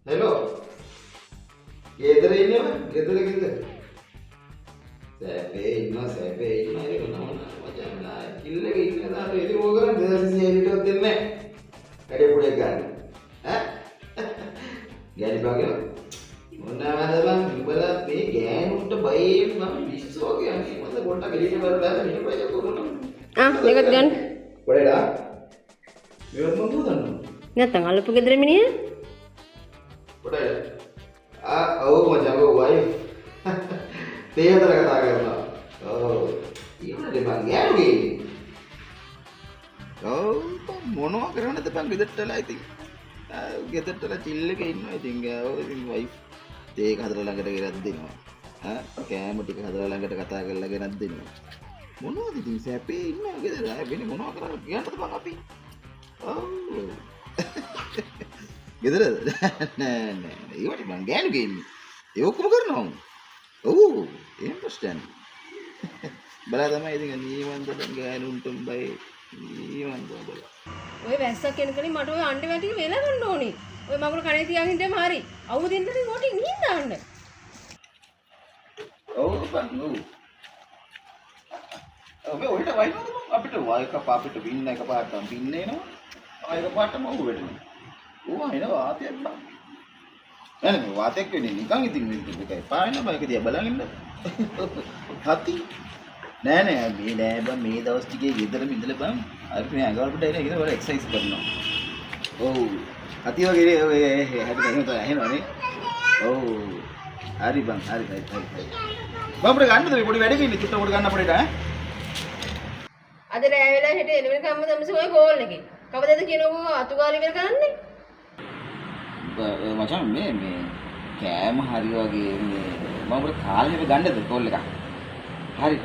Hello. ගෙදර ඉන්නව? ගෙදර. සැපේ ඉන්න ඒක නෝන මචං නා කිල්ලක ඉන්න දාලා ඉතින් ඕක කරන් 2600 ලිටර් දෙන්නේ නැහැ. කඩේ පුඩේ ගන්න. ඈ? ගෑනි බාගෙන මොනවාද බං උඹලා මේ ගෑනුන්ට බයෙන් මම විශ්වාස කියන්නේ මම පොඩ්ඩක් එළියට බලලා මෙහෙම බය කරනවා. මේකත් ගන්න. පොඩේලා. මේවත් මම දුවනවා. නැත්තම් අල්ලපු ගෙදර මිනිහ. පොඩේලා. ඔව් මචං ඔව් වයිෆ්. තේතර කතා කරනවා. ඔව්. ඊමණේ බං ගෑනු ගේන්නේ. ඔව් මොනවා කරන්නද බං ගෙදරටලා ඉතින්. ගෙදරටලා චිල් එකේ ඉන්නවා ඉතින් ඔව් ඉතින් වයිෆ් තේ එක හදලා ළඟට ගෙනත් දෙනවා. කෑම ටික හදලා ළඟට කතා කරලා ගෙනත් දෙනවා. මොනවද ඉතින් සැපේ ඉන්නවා ගෙදර. වෙන මොනවා කරන්නේ කියන්නද බං අපි? ඔව්. ගෙදර නෑ. ඒවට බං ගෑනු ගේන්නේ. ඒ ඔක්කොම කරනවා. ඔව් එහෙම ප්‍රශ්න බලා තමයි ඉතින් නීවන්ත ගෑනුන්ටම බයි නීවන්ත බලා ඔය වැස්සක් කෙනකලින් මට ඔය අඬ වැටි වෙලා ගන්න ඕනේ. ඔය මගුල කණේ තියාගෙන ඉඳම හරි. අවු දෙන්නදී මොටි නිින් දාන්න. ඔව් බං ඔව් ඔයිට වයින්වද අපිට වයික පාපිට වින්න එක පාටම පින්නේ නෝ. ආයක පාටම ඔව් වෙටෙනවා. ඌ අයින වාතයක් බං. නෑ වාතයක් වෙන්නේ නිකන් ඉතින් මේකයි පායන බයික දිහා බලන් ඉන්න. හති නෑ මේ නෑ බං මේ දවස් ටිකේ ගෙදරම ඉඳලා බං අපි මේ අඟවලට එන ඉතින් වල එක්සර්සයිස් කරනවා. ඔව් හති වගේ ඔය හැටි එහෙම තමයි ඇහෙනවනේ. ඔව් හරි බං හරි. බම්බර ගන්නද මේ පොඩි වැඩක ඉන්නේ චුට්ට කොට ගන්න අපිට ඈ. අද රෑ වෙලා හෙට එළවෙන කම්ම තමස ඔය ගෝල් එකේ. කවදද කියනකෝ අතුගාලි ඉවර කරන්නේ? මචං මේ කෑම හරි වගේ මේ මම කාලෙම ගන්නද කෝල් එකක්. හරි.